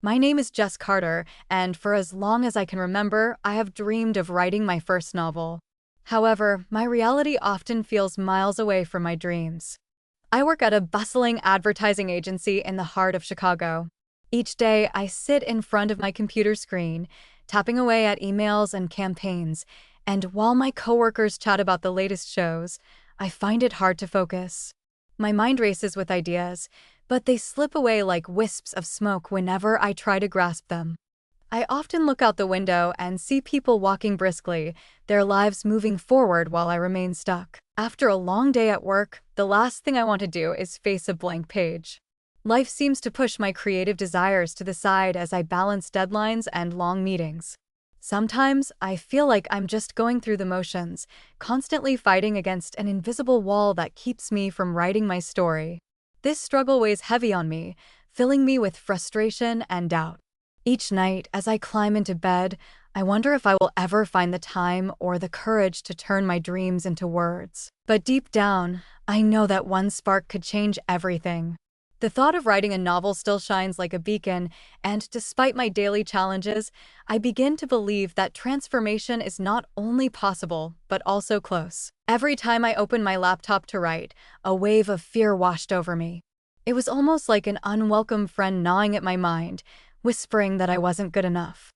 My name is Jess Carter, and for as long as I can remember, I have dreamed of writing my first novel. However, my reality often feels miles away from my dreams. I work at a bustling advertising agency in the heart of Chicago. Each day, I sit in front of my computer screen, tapping away at emails and campaigns, and while my coworkers chat about the latest shows, I find it hard to focus. My mind races with ideas, but they slip away like wisps of smoke whenever I try to grasp them. I often look out the window and see people walking briskly, their lives moving forward while I remain stuck. After a long day at work, the last thing I want to do is face a blank page. Life seems to push my creative desires to the side as I balance deadlines and long meetings. Sometimes I feel like I'm just going through the motions, constantly fighting against an invisible wall that keeps me from writing my story. This struggle weighs heavy on me, filling me with frustration and doubt. Each night, as I climb into bed, I wonder if I will ever find the time or the courage to turn my dreams into words. But deep down, I know that one spark could change everything. The thought of writing a novel still shines like a beacon, and despite my daily challenges, I begin to believe that transformation is not only possible, but also close. Every time I opened my laptop to write, a wave of fear washed over me. It was almost like an unwelcome friend gnawing at my mind, whispering that I wasn't good enough.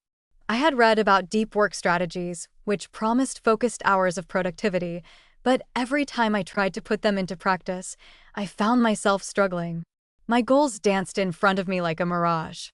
I had read about deep work strategies, which promised focused hours of productivity, but every time I tried to put them into practice, I found myself struggling. My goals danced in front of me like a mirage.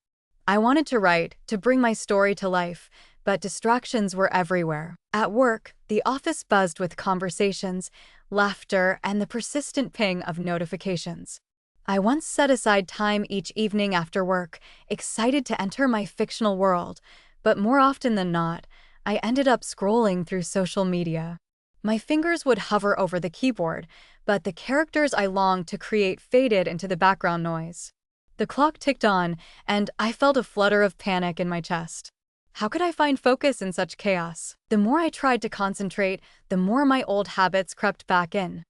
I wanted to write, to bring my story to life, but distractions were everywhere. At work, the office buzzed with conversations, laughter, and the persistent ping of notifications. I once set aside time each evening after work, excited to enter my fictional world, but more often than not, I ended up scrolling through social media. My fingers would hover over the keyboard, but the characters I longed to create faded into the background noise. The clock ticked on, and I felt a flutter of panic in my chest. How could I find focus in such chaos? The more I tried to concentrate, the more my old habits crept back in.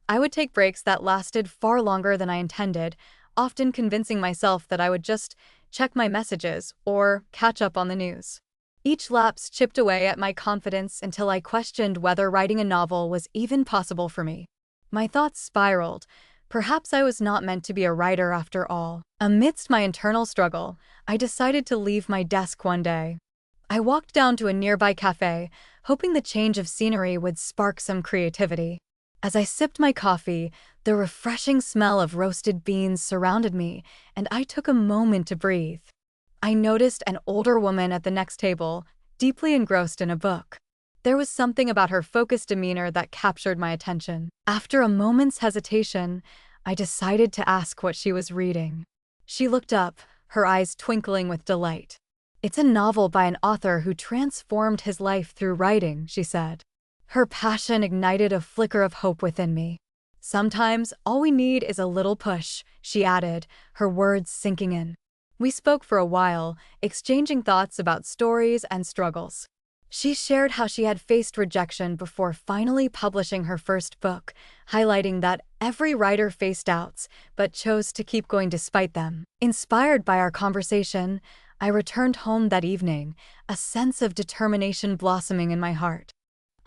I would take breaks that lasted far longer than I intended, often convincing myself that I would just check my messages or catch up on the news. Each lapse chipped away at my confidence until I questioned whether writing a novel was even possible for me. My thoughts spiraled. Perhaps I was not meant to be a writer after all. Amidst my internal struggle, I decided to leave my desk one day. I walked down to a nearby cafe, hoping the change of scenery would spark some creativity. As I sipped my coffee, the refreshing smell of roasted beans surrounded me, and I took a moment to breathe. I noticed an older woman at the next table, deeply engrossed in a book. There was something about her focused demeanor that captured my attention. After a moment's hesitation, I decided to ask what she was reading. She looked up, her eyes twinkling with delight. "It's a novel by an author who transformed his life through writing," she said. Her passion ignited a flicker of hope within me. "Sometimes all we need is a little push," she added, her words sinking in. We spoke for a while, exchanging thoughts about stories and struggles. She shared how she had faced rejection before finally publishing her first book, highlighting that every writer faced doubts, but chose to keep going despite them. Inspired by our conversation, I returned home that evening, a sense of determination blossoming in my heart.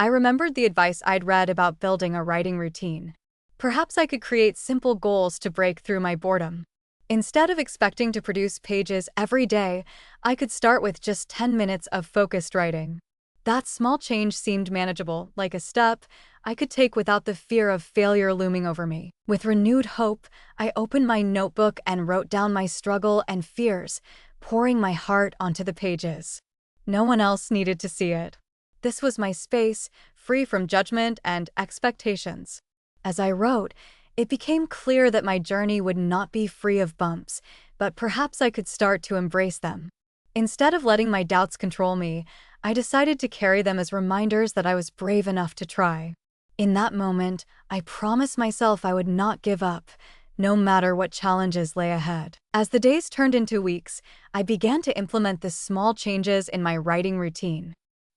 I remembered the advice I'd read about building a writing routine. Perhaps I could create simple goals to break through my boredom. Instead of expecting to produce pages every day, I could start with just 10 minutes of focused writing. That small change seemed manageable, like a step I could take without the fear of failure looming over me. With renewed hope, I opened my notebook and wrote down my struggle and fears, pouring my heart onto the pages. No one else needed to see it. This was my space, free from judgment and expectations. As I wrote, it became clear that my journey would not be free of bumps, but perhaps I could start to embrace them. Instead of letting my doubts control me, I decided to carry them as reminders that I was brave enough to try. In that moment, I promised myself I would not give up, no matter what challenges lay ahead. As the days turned into weeks, I began to implement the small changes in my writing routine.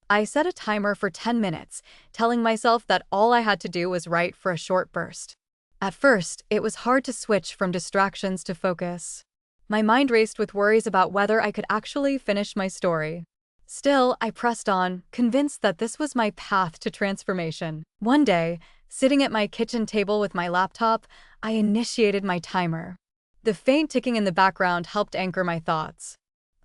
I set a timer for 10 minutes, telling myself that all I had to do was write for a short burst. At first, it was hard to switch from distractions to focus. My mind raced with worries about whether I could actually finish my story. Still, I pressed on, convinced that this was my path to transformation. One day, sitting at my kitchen table with my laptop, I initiated my timer. The faint ticking in the background helped anchor my thoughts.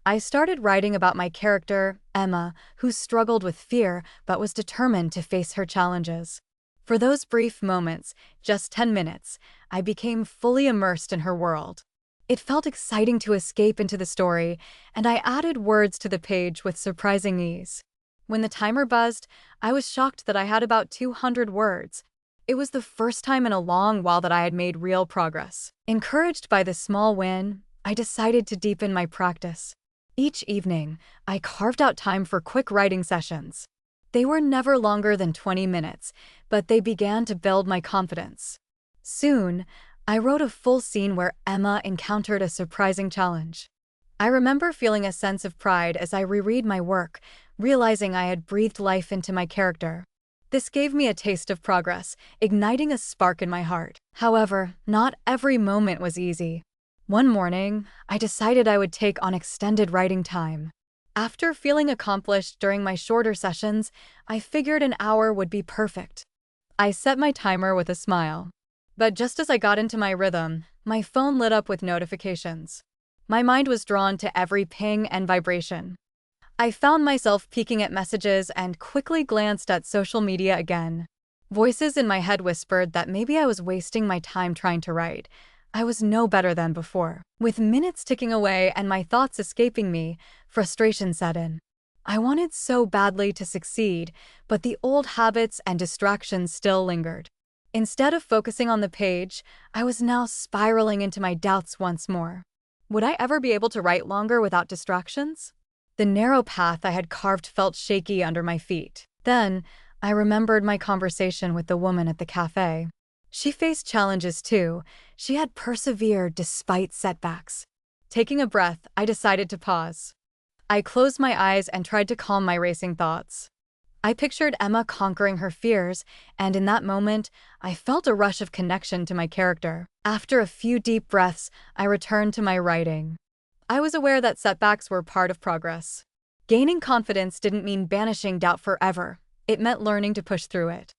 I started writing about my character, Emma, who struggled with fear but was determined to face her challenges. For those brief moments, just 10 minutes, I became fully immersed in her world. It felt exciting to escape into the story, and I added words to the page with surprising ease. When the timer buzzed, I was shocked that I had about 200 words. It was the first time in a long while that I had made real progress. Encouraged by this small win, I decided to deepen my practice. Each evening, I carved out time for quick writing sessions. They were never longer than 20 minutes, but they began to build my confidence. Soon, I wrote a full scene where Emma encountered a surprising challenge. I remember feeling a sense of pride as I reread my work, realizing I had breathed life into my character. This gave me a taste of progress, igniting a spark in my heart. However, not every moment was easy. One morning, I decided I would take on extended writing time. After feeling accomplished during my shorter sessions, I figured an hour would be perfect. I set my timer with a smile. But just as I got into my rhythm, my phone lit up with notifications. My mind was drawn to every ping and vibration. I found myself peeking at messages and quickly glanced at social media again. Voices in my head whispered that maybe I was wasting my time trying to write. I was no better than before. With minutes ticking away and my thoughts escaping me, frustration set in. I wanted so badly to succeed, but the old habits and distractions still lingered. Instead of focusing on the page, I was now spiraling into my doubts once more. Would I ever be able to write longer without distractions? The narrow path I had carved felt shaky under my feet. Then, I remembered my conversation with the woman at the cafe. She faced challenges too. She had persevered despite setbacks. Taking a breath, I decided to pause. I closed my eyes and tried to calm my racing thoughts. I pictured Emma conquering her fears, and in that moment, I felt a rush of connection to my character. After a few deep breaths, I returned to my writing. I was aware that setbacks were part of progress. Gaining confidence didn't mean banishing doubt forever. It meant learning to push through it.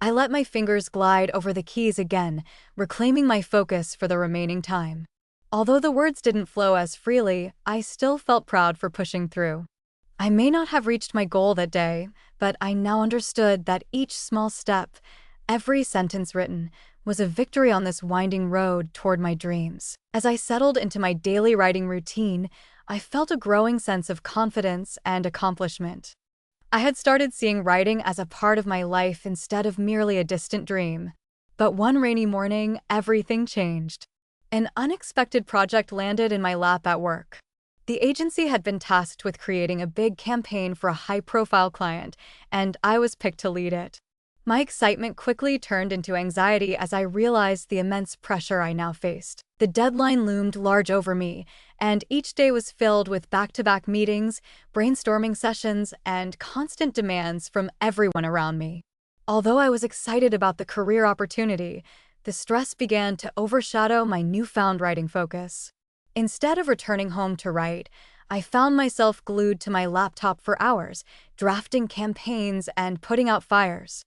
I let my fingers glide over the keys again, reclaiming my focus for the remaining time. Although the words didn't flow as freely, I still felt proud for pushing through. I may not have reached my goal that day, but I now understood that each small step, every sentence written, was a victory on this winding road toward my dreams. As I settled into my daily writing routine, I felt a growing sense of confidence and accomplishment. I had started seeing writing as a part of my life instead of merely a distant dream. But one rainy morning, everything changed. An unexpected project landed in my lap at work. The agency had been tasked with creating a big campaign for a high-profile client, and I was picked to lead it. My excitement quickly turned into anxiety as I realized the immense pressure I now faced. The deadline loomed large over me, and each day was filled with back-to-back meetings, brainstorming sessions, and constant demands from everyone around me. Although I was excited about the career opportunity, the stress began to overshadow my newfound writing focus. Instead of returning home to write, I found myself glued to my laptop for hours, drafting campaigns and putting out fires.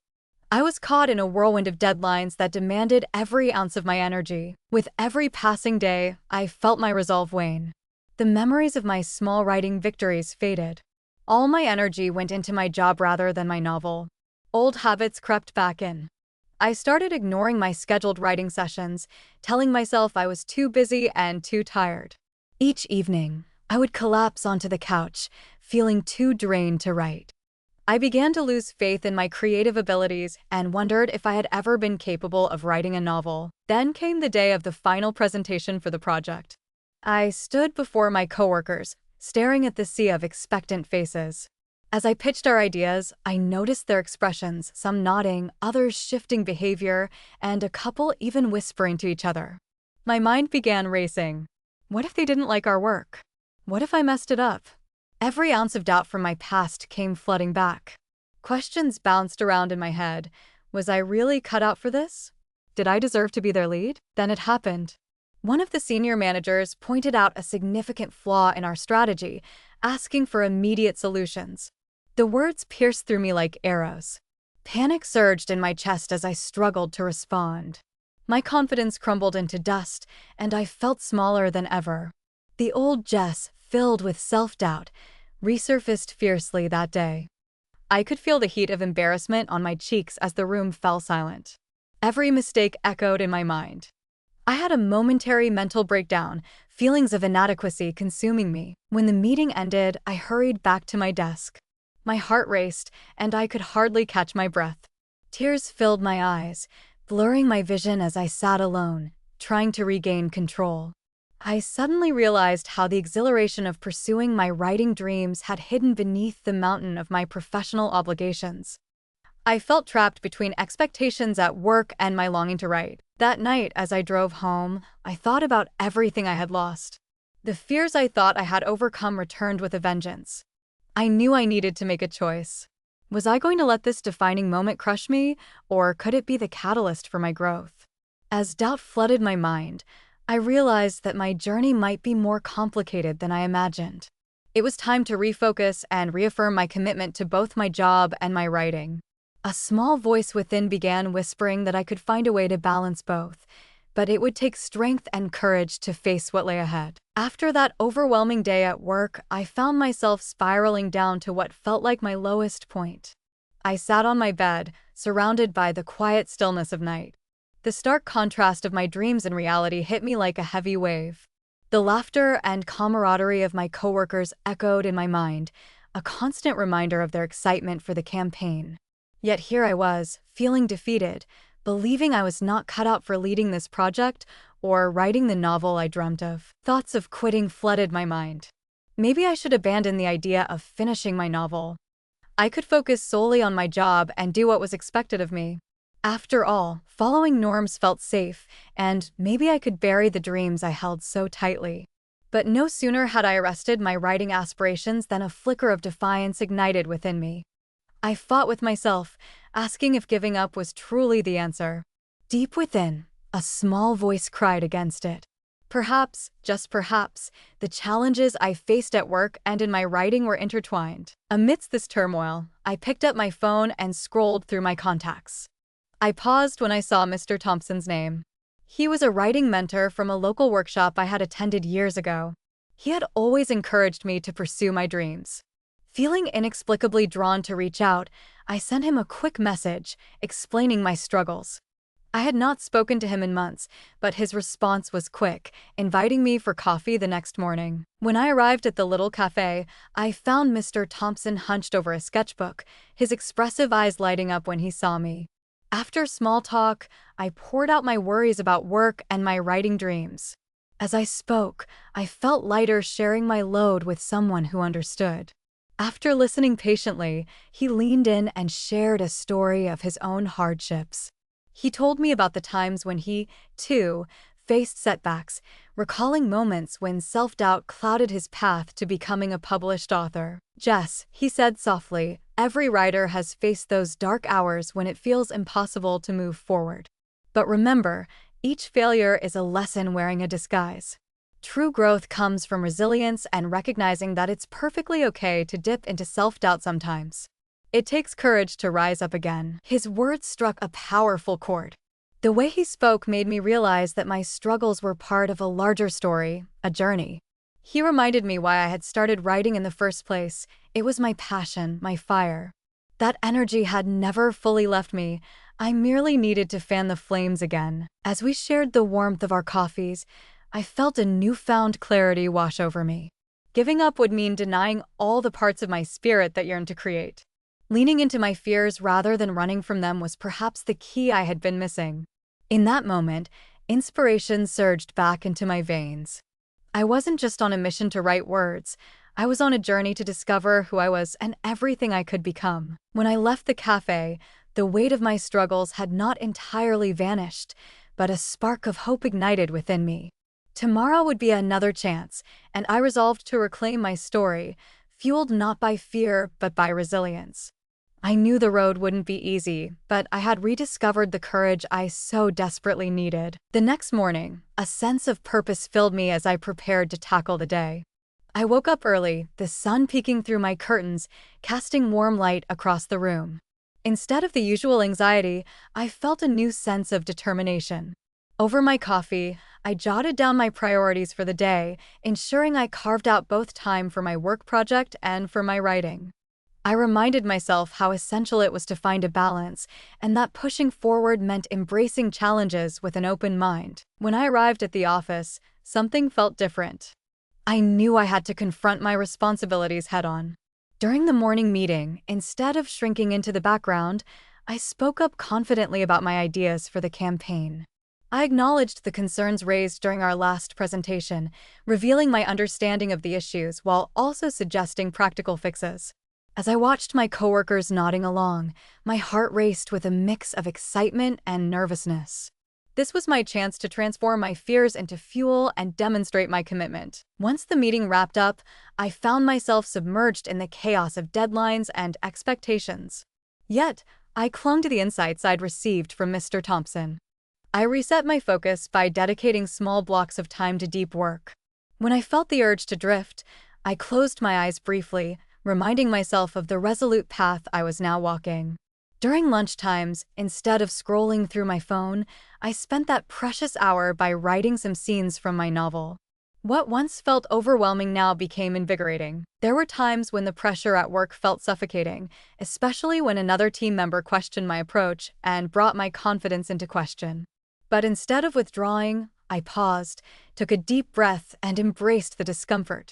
I was caught in a whirlwind of deadlines that demanded every ounce of my energy. With every passing day, I felt my resolve wane. The memories of my small writing victories faded. All my energy went into my job rather than my novel. Old habits crept back in. I started ignoring my scheduled writing sessions, telling myself I was too busy and too tired. Each evening, I would collapse onto the couch, feeling too drained to write. I began to lose faith in my creative abilities and wondered if I had ever been capable of writing a novel. Then came the day of the final presentation for the project. I stood before my coworkers, staring at the sea of expectant faces. As I pitched our ideas, I noticed their expressions, some nodding, others shifting behavior, and a couple even whispering to each other. My mind began racing. What if they didn't like our work? What if I messed it up? Every ounce of doubt from my past came flooding back. Questions bounced around in my head. Was I really cut out for this? Did I deserve to be their lead? Then it happened. One of the senior managers pointed out a significant flaw in our strategy, asking for immediate solutions. The words pierced through me like arrows. Panic surged in my chest as I struggled to respond. My confidence crumbled into dust, and I felt smaller than ever. The old Jess, filled with self-doubt, resurfaced fiercely that day. I could feel the heat of embarrassment on my cheeks as the room fell silent. Every mistake echoed in my mind. I had a momentary mental breakdown, feelings of inadequacy consuming me. When the meeting ended, I hurried back to my desk. My heart raced, and I could hardly catch my breath. Tears filled my eyes, blurring my vision as I sat alone, trying to regain control. I suddenly realized how the exhilaration of pursuing my writing dreams had hidden beneath the mountain of my professional obligations. I felt trapped between expectations at work and my longing to write. That night, as I drove home, I thought about everything I had lost. The fears I thought I had overcome returned with a vengeance. I knew I needed to make a choice. Was I going to let this defining moment crush me, or could it be the catalyst for my growth? As doubt flooded my mind, I realized that my journey might be more complicated than I imagined. It was time to refocus and reaffirm my commitment to both my job and my writing. A small voice within began whispering that I could find a way to balance both, but it would take strength and courage to face what lay ahead. After that overwhelming day at work, I found myself spiraling down to what felt like my lowest point. I sat on my bed, surrounded by the quiet stillness of night. The stark contrast of my dreams and reality hit me like a heavy wave. The laughter and camaraderie of my coworkers echoed in my mind, a constant reminder of their excitement for the campaign. Yet here I was, feeling defeated, believing I was not cut out for leading this project or writing the novel I dreamt of. Thoughts of quitting flooded my mind. Maybe I should abandon the idea of finishing my novel. I could focus solely on my job and do what was expected of me. After all, following norms felt safe, and maybe I could bury the dreams I held so tightly. But no sooner had I arrested my writing aspirations than a flicker of defiance ignited within me. I fought with myself, asking if giving up was truly the answer. Deep within, a small voice cried against it. Perhaps, just perhaps, the challenges I faced at work and in my writing were intertwined. Amidst this turmoil, I picked up my phone and scrolled through my contacts. I paused when I saw Mr. Thompson's name. He was a writing mentor from a local workshop I had attended years ago. He had always encouraged me to pursue my dreams. Feeling inexplicably drawn to reach out, I sent him a quick message, explaining my struggles. I had not spoken to him in months, but his response was quick, inviting me for coffee the next morning. When I arrived at the little cafe, I found Mr. Thompson hunched over a sketchbook, his expressive eyes lighting up when he saw me. After small talk, I poured out my worries about work and my writing dreams. As I spoke, I felt lighter sharing my load with someone who understood. After listening patiently, he leaned in and shared a story of his own hardships. He told me about the times when he, too, faced setbacks, recalling moments when self-doubt clouded his path to becoming a published author. "Jess," he said softly, "every writer has faced those dark hours when it feels impossible to move forward. But remember, each failure is a lesson wearing a disguise. True growth comes from resilience and recognizing that it's perfectly okay to dip into self-doubt sometimes. It takes courage to rise up again." His words struck a powerful chord. The way he spoke made me realize that my struggles were part of a larger story, a journey. He reminded me why I had started writing in the first place. It was my passion, my fire. That energy had never fully left me. I merely needed to fan the flames again. As we shared the warmth of our coffees, I felt a newfound clarity wash over me. Giving up would mean denying all the parts of my spirit that yearned to create. Leaning into my fears rather than running from them was perhaps the key I had been missing. In that moment, inspiration surged back into my veins. I wasn't just on a mission to write words. I was on a journey to discover who I was and everything I could become. When I left the cafe, the weight of my struggles had not entirely vanished, but a spark of hope ignited within me. Tomorrow would be another chance, and I resolved to reclaim my story, fueled not by fear but by resilience. I knew the road wouldn't be easy, but I had rediscovered the courage I so desperately needed. The next morning, a sense of purpose filled me as I prepared to tackle the day. I woke up early, the sun peeking through my curtains, casting warm light across the room. Instead of the usual anxiety, I felt a new sense of determination. Over my coffee, I jotted down my priorities for the day, ensuring I carved out both time for my work project and for my writing. I reminded myself how essential it was to find a balance, and that pushing forward meant embracing challenges with an open mind. When I arrived at the office, something felt different. I knew I had to confront my responsibilities head-on. During the morning meeting, instead of shrinking into the background, I spoke up confidently about my ideas for the campaign. I acknowledged the concerns raised during our last presentation, revealing my understanding of the issues while also suggesting practical fixes. As I watched my coworkers nodding along, my heart raced with a mix of excitement and nervousness. This was my chance to transform my fears into fuel and demonstrate my commitment. Once the meeting wrapped up, I found myself submerged in the chaos of deadlines and expectations. Yet, I clung to the insights I'd received from Mr. Thompson. I reset my focus by dedicating small blocks of time to deep work. When I felt the urge to drift, I closed my eyes briefly, reminding myself of the resolute path I was now walking. During lunch times, instead of scrolling through my phone, I spent that precious hour by writing some scenes from my novel. What once felt overwhelming now became invigorating. There were times when the pressure at work felt suffocating, especially when another team member questioned my approach and brought my confidence into question. But instead of withdrawing, I paused, took a deep breath, and embraced the discomfort.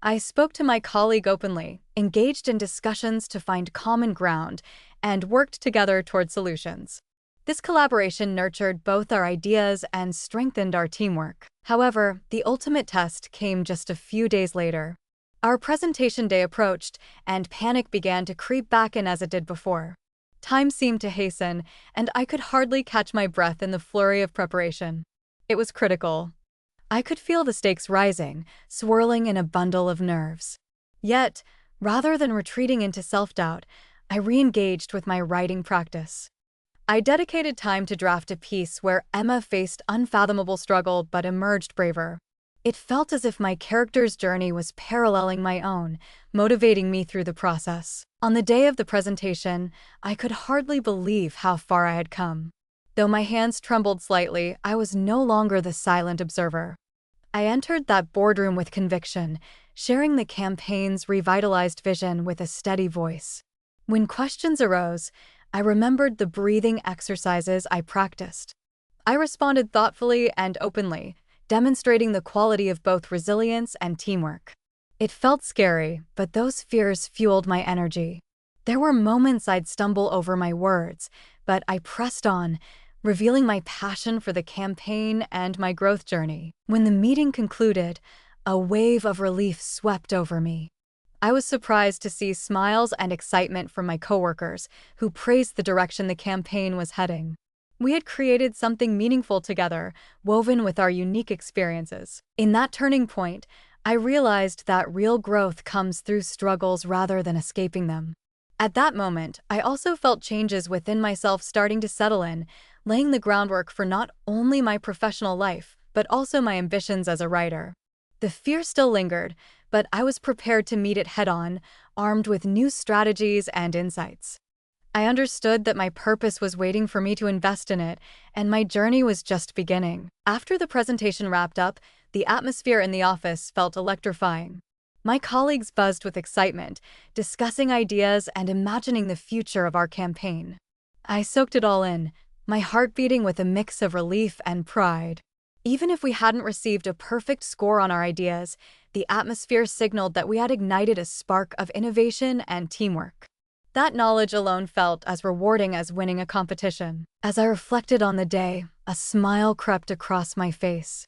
I spoke to my colleague openly, engaged in discussions to find common ground, and worked together toward solutions. This collaboration nurtured both our ideas and strengthened our teamwork. However, the ultimate test came just a few days later. Our presentation day approached, and panic began to creep back in as it did before. Time seemed to hasten, and I could hardly catch my breath in the flurry of preparation. It was critical. I could feel the stakes rising, swirling in a bundle of nerves. Yet, rather than retreating into self-doubt, I re-engaged with my writing practice. I dedicated time to draft a piece where Emma faced unfathomable struggle but emerged braver. It felt as if my character's journey was paralleling my own, motivating me through the process. On the day of the presentation, I could hardly believe how far I had come. Though my hands trembled slightly, I was no longer the silent observer. I entered that boardroom with conviction, sharing the campaign's revitalized vision with a steady voice. When questions arose, I remembered the breathing exercises I practiced. I responded thoughtfully and openly, demonstrating the quality of both resilience and teamwork. It felt scary, but those fears fueled my energy. There were moments I'd stumble over my words, but I pressed on, revealing my passion for the campaign and my growth journey. When the meeting concluded, a wave of relief swept over me. I was surprised to see smiles and excitement from my coworkers, who praised the direction the campaign was heading. We had created something meaningful together, woven with our unique experiences. In that turning point, I realized that real growth comes through struggles rather than escaping them. At that moment, I also felt changes within myself starting to settle in, laying the groundwork for not only my professional life, but also my ambitions as a writer. The fear still lingered, but I was prepared to meet it head-on, armed with new strategies and insights. I understood that my purpose was waiting for me to invest in it, and my journey was just beginning. After the presentation wrapped up, the atmosphere in the office felt electrifying. My colleagues buzzed with excitement, discussing ideas and imagining the future of our campaign. I soaked it all in, my heart beating with a mix of relief and pride. Even if we hadn't received a perfect score on our ideas, the atmosphere signaled that we had ignited a spark of innovation and teamwork. That knowledge alone felt as rewarding as winning a competition. As I reflected on the day, a smile crept across my face.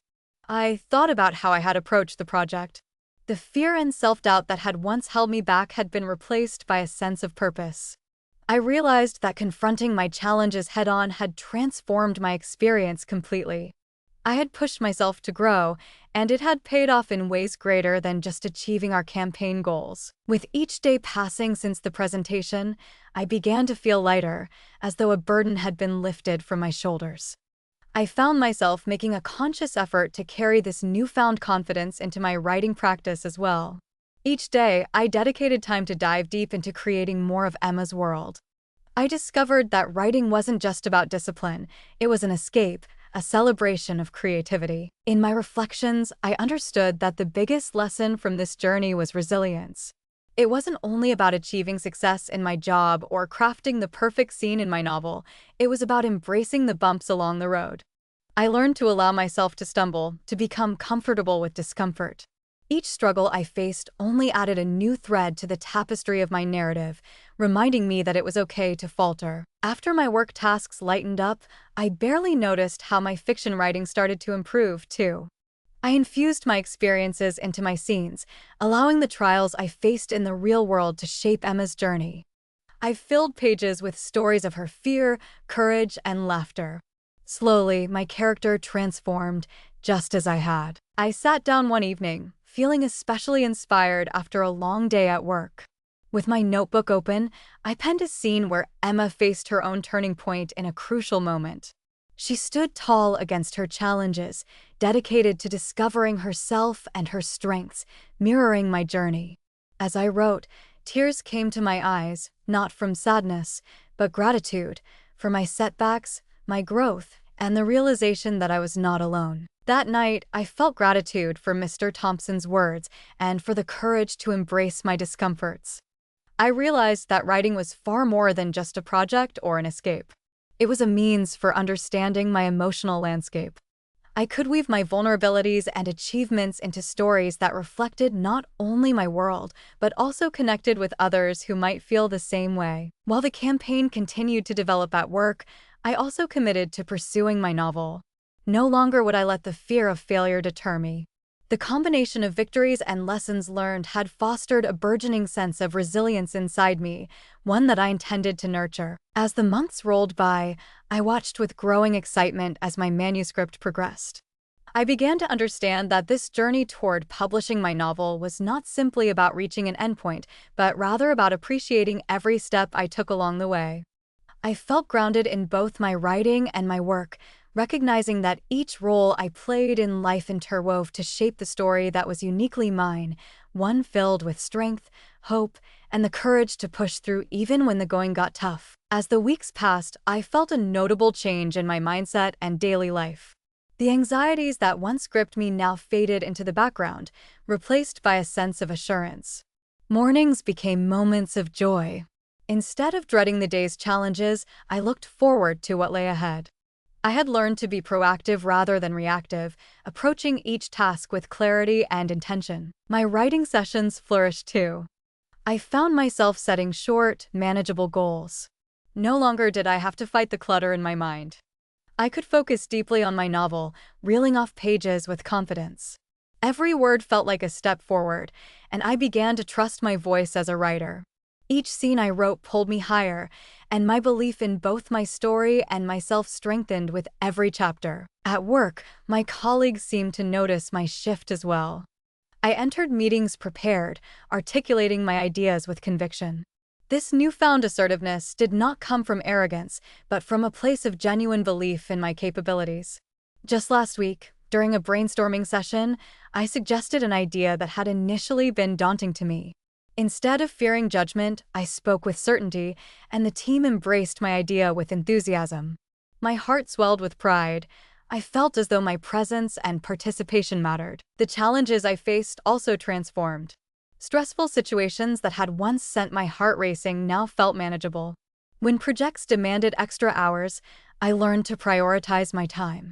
I thought about how I had approached the project. The fear and self-doubt that had once held me back had been replaced by a sense of purpose. I realized that confronting my challenges head-on had transformed my experience completely. I had pushed myself to grow, and it had paid off in ways greater than just achieving our campaign goals. With each day passing since the presentation, I began to feel lighter, as though a burden had been lifted from my shoulders. I found myself making a conscious effort to carry this newfound confidence into my writing practice as well. Each day, I dedicated time to dive deep into creating more of Emma's world. I discovered that writing wasn't just about discipline, it was an escape, a celebration of creativity. In my reflections, I understood that the biggest lesson from this journey was resilience. It wasn't only about achieving success in my job or crafting the perfect scene in my novel, it was about embracing the bumps along the road. I learned to allow myself to stumble, to become comfortable with discomfort. Each struggle I faced only added a new thread to the tapestry of my narrative, reminding me that it was okay to falter. After my work tasks lightened up, I barely noticed how my fiction writing started to improve, too. I infused my experiences into my scenes, allowing the trials I faced in the real world to shape Emma's journey. I filled pages with stories of her fear, courage, and laughter. Slowly, my character transformed, just as I had. I sat down one evening, feeling especially inspired after a long day at work. With my notebook open, I penned a scene where Emma faced her own turning point in a crucial moment. She stood tall against her challenges, dedicated to discovering herself and her strengths, mirroring my journey. As I wrote, tears came to my eyes, not from sadness, but gratitude, for my setbacks, my growth, and the realization that I was not alone. That night, I felt gratitude for Mr. Thompson's words and for the courage to embrace my discomforts. I realized that writing was far more than just a project or an escape. It was a means for understanding my emotional landscape. I could weave my vulnerabilities and achievements into stories that reflected not only my world, but also connected with others who might feel the same way. While the campaign continued to develop at work, I also committed to pursuing my novel. No longer would I let the fear of failure deter me. The combination of victories and lessons learned had fostered a burgeoning sense of resilience inside me, one that I intended to nurture. As the months rolled by, I watched with growing excitement as my manuscript progressed. I began to understand that this journey toward publishing my novel was not simply about reaching an endpoint, but rather about appreciating every step I took along the way. I felt grounded in both my writing and my work, recognizing that each role I played in life interwove to shape the story that was uniquely mine, one filled with strength, hope, and the courage to push through even when the going got tough. As the weeks passed, I felt a notable change in my mindset and daily life. The anxieties that once gripped me now faded into the background, replaced by a sense of assurance. Mornings became moments of joy. Instead of dreading the day's challenges, I looked forward to what lay ahead. I had learned to be proactive rather than reactive, approaching each task with clarity and intention. My writing sessions flourished too. I found myself setting short, manageable goals. No longer did I have to fight the clutter in my mind. I could focus deeply on my novel, reeling off pages with confidence. Every word felt like a step forward, and I began to trust my voice as a writer. Each scene I wrote pulled me higher, and my belief in both my story and myself strengthened with every chapter. At work, my colleagues seemed to notice my shift as well. I entered meetings prepared, articulating my ideas with conviction. This newfound assertiveness did not come from arrogance, but from a place of genuine belief in my capabilities. Just last week, during a brainstorming session, I suggested an idea that had initially been daunting to me. Instead of fearing judgment, I spoke with certainty, and the team embraced my idea with enthusiasm. My heart swelled with pride. I felt as though my presence and participation mattered. The challenges I faced also transformed. Stressful situations that had once sent my heart racing now felt manageable. When projects demanded extra hours, I learned to prioritize my time.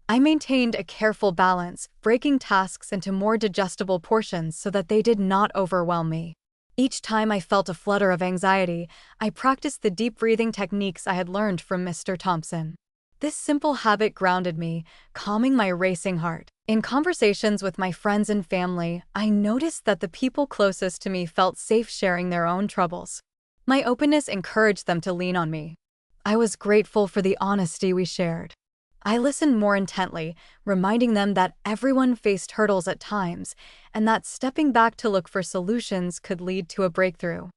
I maintained a careful balance, breaking tasks into more digestible portions so that they did not overwhelm me. Each time I felt a flutter of anxiety, I practiced the deep breathing techniques I had learned from Mr. Thompson. This simple habit grounded me, calming my racing heart. In conversations with my friends and family, I noticed that the people closest to me felt safe sharing their own troubles. My openness encouraged them to lean on me. I was grateful for the honesty we shared. I listened more intently, reminding them that everyone faced hurdles at times, and that stepping back to look for solutions could lead to a breakthrough.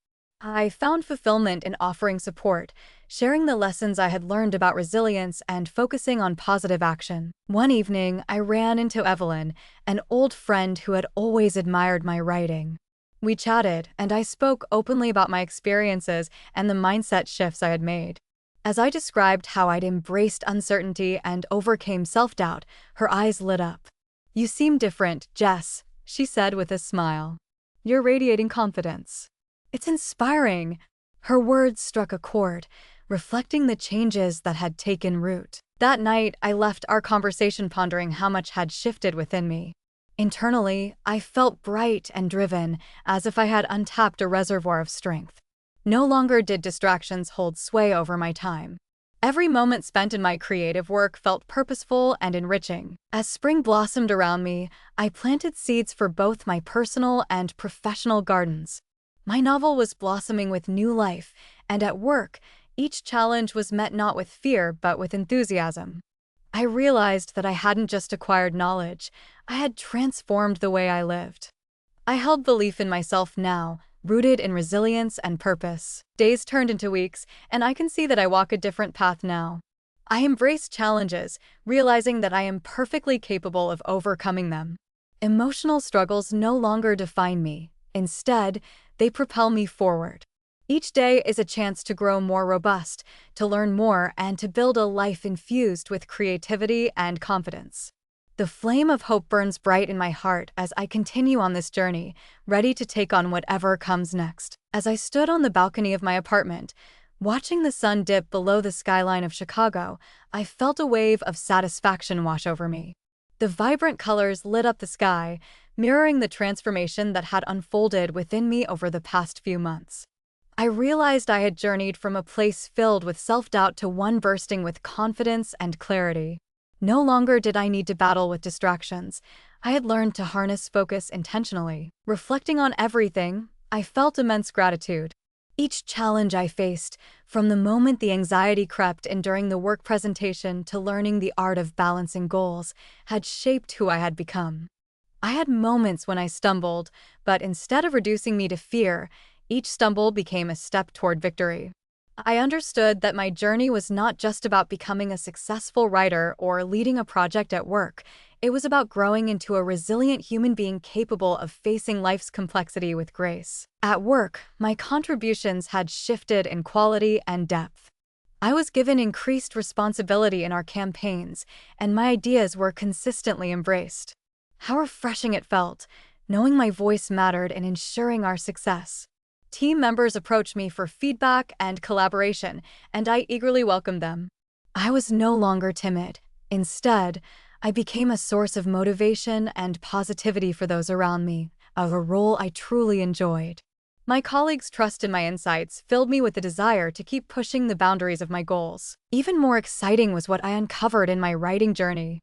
I found fulfillment in offering support, sharing the lessons I had learned about resilience and focusing on positive action. One evening, I ran into Evelyn, an old friend who had always admired my writing. We chatted, and I spoke openly about my experiences and the mindset shifts I had made. As I described how I'd embraced uncertainty and overcame self-doubt, her eyes lit up. "You seem different, Jess," she said with a smile. "You're radiating confidence." "It's inspiring." Her words struck a chord, reflecting the changes that had taken root. That night, I left our conversation pondering how much had shifted within me. Internally, I felt bright and driven, as if I had untapped a reservoir of strength. No longer did distractions hold sway over my time. Every moment spent in my creative work felt purposeful and enriching. As spring blossomed around me, I planted seeds for both my personal and professional gardens. My novel was blossoming with new life, and at work, each challenge was met not with fear but with enthusiasm. I realized that I hadn't just acquired knowledge, I had transformed the way I lived. I held belief in myself now, rooted in resilience and purpose. Days turned into weeks, and I can see that I walk a different path now. I embrace challenges, realizing that I am perfectly capable of overcoming them. Emotional struggles no longer define me. Instead, they propel me forward. Each day is a chance to grow more robust, to learn more, and to build a life infused with creativity and confidence. The flame of hope burns bright in my heart as I continue on this journey, ready to take on whatever comes next. As I stood on the balcony of my apartment, watching the sun dip below the skyline of Chicago, I felt a wave of satisfaction wash over me. The vibrant colors lit up the sky, mirroring the transformation that had unfolded within me over the past few months. I realized I had journeyed from a place filled with self-doubt to one bursting with confidence and clarity. No longer did I need to battle with distractions. I had learned to harness focus intentionally. Reflecting on everything, I felt immense gratitude. Each challenge I faced, from the moment the anxiety crept in during the work presentation to learning the art of balancing goals, had shaped who I had become. I had moments when I stumbled, but instead of reducing me to fear, each stumble became a step toward victory. I understood that my journey was not just about becoming a successful writer or leading a project at work. It was about growing into a resilient human being capable of facing life's complexity with grace. At work, my contributions had shifted in quality and depth. I was given increased responsibility in our campaigns, and my ideas were consistently embraced. How refreshing it felt, knowing my voice mattered in ensuring our success. Team members approached me for feedback and collaboration, and I eagerly welcomed them. I was no longer timid. Instead, I became a source of motivation and positivity for those around me, a role I truly enjoyed. My colleagues' trust in my insights filled me with the desire to keep pushing the boundaries of my goals. Even more exciting was what I uncovered in my writing journey.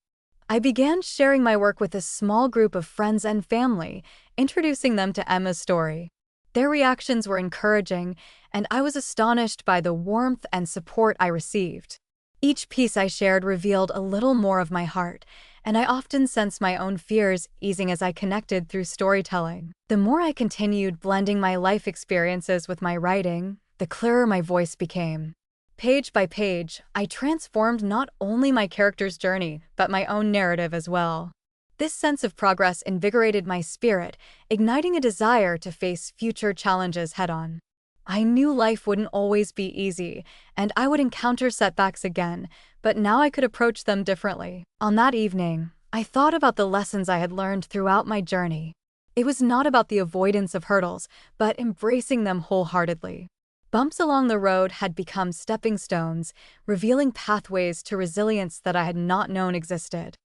I began sharing my work with a small group of friends and family, introducing them to Emma's story. Their reactions were encouraging, and I was astonished by the warmth and support I received. Each piece I shared revealed a little more of my heart, and I often sensed my own fears easing as I connected through storytelling. The more I continued blending my life experiences with my writing, the clearer my voice became. Page by page, I transformed not only my character's journey, but my own narrative as well. This sense of progress invigorated my spirit, igniting a desire to face future challenges head-on. I knew life wouldn't always be easy, and I would encounter setbacks again, but now I could approach them differently. On that evening, I thought about the lessons I had learned throughout my journey. It was not about the avoidance of hurdles, but embracing them wholeheartedly. Bumps along the road had become stepping stones, revealing pathways to resilience that I had not known existed.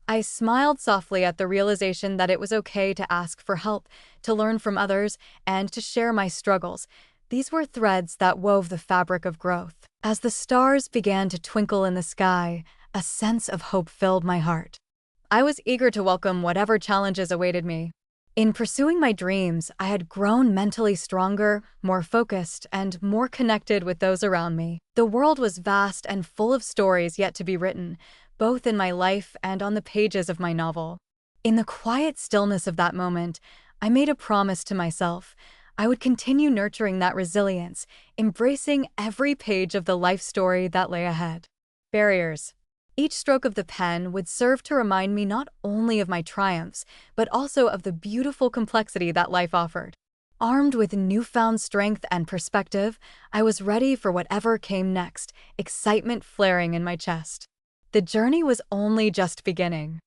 I smiled softly at the realization that it was okay to ask for help, to learn from others, and to share my struggles. These were threads that wove the fabric of growth. As the stars began to twinkle in the sky, a sense of hope filled my heart. I was eager to welcome whatever challenges awaited me. In pursuing my dreams, I had grown mentally stronger, more focused, and more connected with those around me. The world was vast and full of stories yet to be written, both in my life and on the pages of my novel. In the quiet stillness of that moment, I made a promise to myself. I would continue nurturing that resilience, embracing every page of the life story that lay ahead. Barriers. Each stroke of the pen would serve to remind me not only of my triumphs, but also of the beautiful complexity that life offered. Armed with newfound strength and perspective, I was ready for whatever came next, excitement flaring in my chest. The journey was only just beginning.